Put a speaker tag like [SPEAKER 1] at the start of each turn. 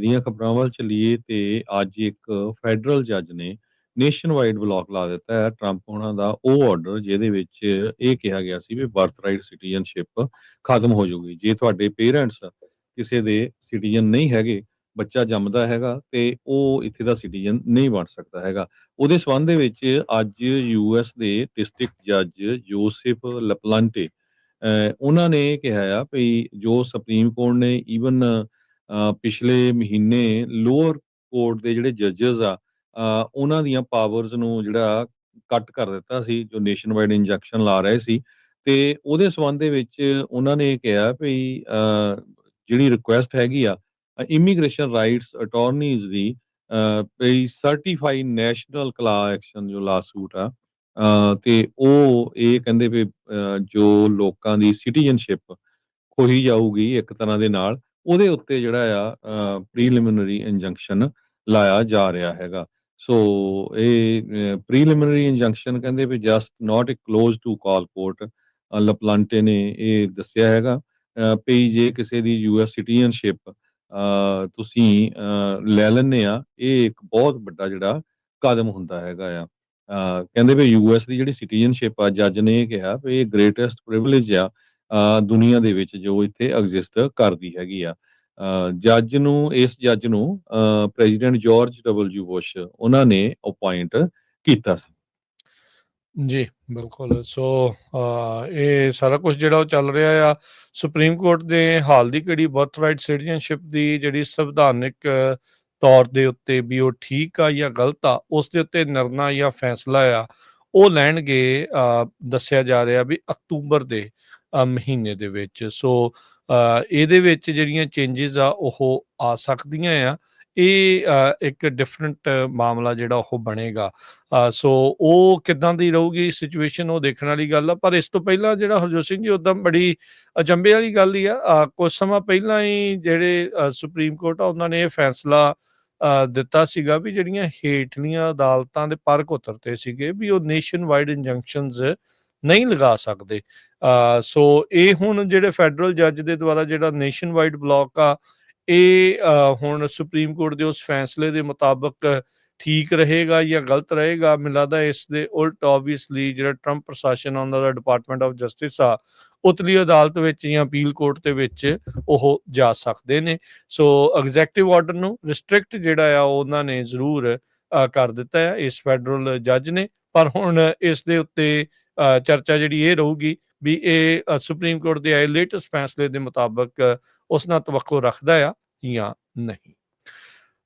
[SPEAKER 1] ਵੱਡੀਆਂ ਖਬਰਾਂ ਵੱਲ ਚੱਲੀਏ ਤੇ ਅੱਜ ਇੱਕ ਫੈਡਰਲ ਜੱਜ ਨੇ ਨੇਸ਼ਨ ਵਾਈਡ ਬਲੌਕ ਲਾ ਦਿੱਤਾ ਹੈ ਟਰੰਪ ਹੋਣਾ ਦਾ ਉਹ ਆਰਡਰ ਜਿਹਦੇ ਵਿੱਚ ਇਹ ਕਿਹਾ ਗਿਆ ਸੀ ਵੀ ਬਰਥਰਾਈਟ ਸਿਟੀਜ਼ਨਸ਼ਿਪ ਖਤਮ ਹੋ ਜਾਊਗੀ ਜੇ ਤੁਹਾਡੇ ਪੇਰੈਂਟਸ ਕਿਸੇ ਦੇ ਸਿਟੀਜ਼ਨ ਨਹੀਂ ਹੈਗੇ ਬੱਚਾ ਜੰਮਦਾ ਹੈਗਾ ਤੇ ਉਹ ਇੱਥੇ ਦਾ ਸਿਟੀਜ਼ਨ ਨਹੀਂ ਬਣ ਸਕਦਾ ਹੈਗਾ ਉਹਦੇ ਸੰਬੰਧ ਦੇ ਵਿੱਚ ਅੱਜ ਯੂਐਸ ਦੇ ਡਿਸਟ੍ਰਿਕਟ ਜੱਜ ਜੋਸੇਫ ਲਪਲਾਂਟੇ ਉਹਨਾਂ ਨੇ ਕਿਹਾ ਆ ਵੀ ਜੋ ਸੁਪਰੀਮ ਕੋਰਟ ਨੇ ਈਵਨ ਪਿਛਲੇ ਮਹੀਨੇ ਲੋਅਰ ਕੋਰਟ ਦੇ ਜਿਹੜੇ ਜੱਜਸ ਆ ਉਹਨਾਂ ਦੀਆਂ ਪਾਵਰਸ ਨੂੰ ਜਿਹੜਾ ਕੱਟ ਕਰ ਦਿੱਤਾ ਸੀ ਜੋ ਨੇਸ਼ਨ ਵਾਈਡ ਇੰਜੈਕਸ਼ਨ ਲਾ ਰਹੇ ਸੀ ਤੇ ਉਹਦੇ ਸੰਬੰਧ ਦੇ ਵਿੱਚ ਉਹਨਾਂ ਨੇ ਕਿਹਾ ਵੀ ਜਿਹੜੀ ਰਿਕੁਐਸਟ ਹੈਗੀ ਆ ਇਮੀਗ੍ਰੇਸ਼ਨ ਰਾਈਟਸ ਅਟਾਰਨੀਜ਼ ਦੀ ਵੀ ਸਰਟੀਫਾਈਡ ਨੈਸ਼ਨਲ ਕਲਾ ਐਕਸ਼ਨ ਜੋ ਲਾਸੂਟ ਆ ਤੇ ਉਹ ਇਹ ਕਹਿੰਦੇ ਵੀ ਜੋ ਲੋਕਾਂ ਦੀ ਸਿਟੀਜ਼ਨਸ਼ਿਪ ਖੋਹੀ ਜਾਊਗੀ ਇੱਕ ਤਰ੍ਹਾਂ ਦੇ ਨਾਲ ਉਹਦੇ ਉੱਤੇ ਜਿਹੜਾ ਆ ਪ੍ਰੀਲਿਮਿਨਰੀ ਇੰਜੰਕਸ਼ਨ ਲਾਇਆ ਜਾ ਰਿਹਾ ਹੈਗਾ ਸੋ ਇਹ ਪ੍ਰੀਲਿਮਿਨਰੀ ਇੰਜੰਕਸ਼ਨ ਕਹਿੰਦੇ ਵੀ just not close to call court ਲਪਲਾਂਟੇ ਨੇ ਇਹ ਦੱਸਿਆ ਹੈਗਾ ਵੀ ਜੇ ਕਿਸੇ ਦੀ ਯੂਐਸ ਸਿਟੀਜ਼ਨਸ਼ਿਪ ਤੁਸੀਂ ਲੈ ਲੈਂਦੇ ਆ ਇਹ ਇੱਕ ਬਹੁਤ ਵੱਡਾ ਜਿਹੜਾ ਕਦਮ ਹੁੰਦਾ ਹੈਗਾ ਆ ਕਹਿੰਦੇ ਵੀ ਯੂਐਸ ਦੀ ਜਿਹੜੀ ਸਿਟੀਜ਼ਨਸ਼ਿਪ ਆ ਜੱਜ ਨੇ ਇਹ ਕਿਹਾ ਵੀ ਇਹ ਗ੍ਰੇਟੈਸਟ ਪ੍ਰਿਵਿਲੇਜ ਆ ਦੁਨੀਆ ਦੇ ਵਿੱਚ ਜੋ ਇੱਥੇ ਐਗਜ਼ਿਸਟ ਕਰਦੀ ਹੈਗੀ ਆ ਇਸ ਜੱਜ ਨੂੰ ਪ੍ਰੈਜ਼ੀਡੈਂਟ ਜਾਰਜ ਡਬਲਯੂ ਬੁਸ਼ ਉਹਨਾਂ ਨੇ ਅਪਾਇੰਟ ਕੀਤਾ ਸੀ
[SPEAKER 2] ਜੀ ਬਿਲਕੁਲ ਸੋ ਇਹ ਸਾਰਾ ਕੁਝ ਜਿਹੜਾ ਉਹ ਚੱਲ ਰਿਹਾ ਆ ਸੁਪਰੀਮ ਕੋਰਟ ਦੇ ਹਾਲ ਦੀ ਘੜੀ ਬਰਥਰਾਈਟ ਸਿਟੀਜ਼ਨਸ਼ਿਪ ਦੀ ਜਿਹੜੀ ਸੰਵਿਧਾਨਿਕ ਤੌਰ ਦੇ ਉੱਤੇ ਵੀ ਉਹ ਠੀਕ ਆ ਜਾਂ ਗਲਤ ਆ ਉਸ ਦੇ ਉੱਤੇ ਨਿਰਣਾ ਜਾਂ ਫੈਸਲਾ ਆ ਉਹ ਲੈਣਗੇ ਦੱਸਿਆ ਜਾ ਰਿਹਾ ਵੀ ਅਕਤੂਬਰ ਦੇ ਮਹੀਨੇ ਦੇ ਵਿੱਚ ਸੋ ਇਹਦੇ ਵਿੱਚ ਜਿਹੜੀਆਂ ਚੇਂਜਿਸ ਆ ਉਹ ਆ ਸਕਦੀਆਂ ਆ ਇਹ ਇੱਕ ਡਿਫਰੈਂਟ ਮਾਮਲਾ ਜਿਹੜਾ ਉਹ ਬਣੇਗਾ ਸੋ ਉਹ ਕਿੱਦਾਂ ਦੀ ਰਹੂਗੀ ਸਿਚੁਏਸ਼ਨ ਉਹ ਦੇਖਣ ਵਾਲੀ ਗੱਲ ਆ ਪਰ ਇਸ ਤੋਂ ਪਹਿਲਾਂ ਜਿਹੜਾ ਹਰਜੋਤ ਸਿੰਘ ਜੀ ਉੱਦਾਂ ਬੜੀ ਅਚੰਭੇ ਵਾਲੀ ਗੱਲ ਹੀ ਆ ਕੁਝ ਸਮਾਂ ਪਹਿਲਾਂ ਹੀ ਜਿਹੜੇ ਸੁਪਰੀਮ ਕੋਰਟ ਆ ਉਹਨਾਂ ਨੇ ਇਹ ਫੈਸਲਾ ਦਿੱਤਾ ਸੀਗਾ ਵੀ ਜਿਹੜੀਆਂ ਹੇਠਲੀਆਂ ਅਦਾਲਤਾਂ ਦੇ ਪਰਖ ਉਤਰਤੇ ਸੀਗੇ ਵੀ ਉਹ ਨੇਸ਼ਨ ਵਾਈਡ ਇੰਜੰਕਸ਼ਨਸ ਨਹੀਂ ਲਗਾ ਸਕਦੇ ਸੋ ਇਹ ਹੁਣ ਜਿਹੜੇ ਫੈਡਰਲ ਜੱਜ ਦੇ ਦੁਆਰਾ ਜਿਹੜਾ ਨੇਸ਼ਨ ਵਾਈਡ ਬਲੌਕ ਆ ਇਹ ਹੁਣ ਸੁਪਰੀਮ ਕੋਰਟ ਦੇ ਉਸ ਫੈਸਲੇ ਦੇ ਮੁਤਾਬਕ ਠੀਕ ਰਹੇਗਾ ਜਾਂ ਗਲਤ ਰਹੇਗਾ ਮੈਨੂੰ ਲੱਗਦਾ ਇਸ ਦੇ ਉਲਟ ਆਬਵੀਅਸਲੀ ਜਿਹੜਾ ਟਰੰਪ ਪ੍ਰਸ਼ਾਸਨ ਉਹਨਾਂ ਦਾ ਡਿਪਾਰਟਮੈਂਟ ਆਫ ਜਸਟਿਸ ਆ ਉਤਲੀ ਅਦਾਲਤ ਵਿੱਚ ਜਾਂ ਅਪੀਲ ਕੋਰਟ ਦੇ ਵਿੱਚ ਉਹ ਜਾ ਸਕਦੇ ਨੇ ਸੋ ਐਗਜ਼ੈਕਟਿਵ ਆਰਡਰ ਨੂੰ ਰਿਸਟ੍ਰਿਕਟ ਜਿਹੜਾ ਆ ਉਹਨਾਂ ਨੇ ਜ਼ਰੂਰ ਕਰ ਦਿੱਤਾ ਹੈ ਇਸ ਫੈਡਰਲ ਜੱਜ ਨੇ ਪਰ ਹੁਣ ਇਸ ਦੇ ਉੱਤੇ ਚਰਚਾ ਜਿਹੜੀ ਇਹ ਰਹੂਗੀ ਵੀ ਇਹ ਸੁਪਰੀਮ ਕੋਰਟ ਦੇ ਆਏ ਲੇਟੈਸਟ ਫੈਸਲੇ ਦੇ ਮੁਤਾਬਕ ਉਸ ਨਾਲ ਤਵੱਕੋ ਰੱਖਦਾ ਆ ਜਾਂ ਨਹੀਂ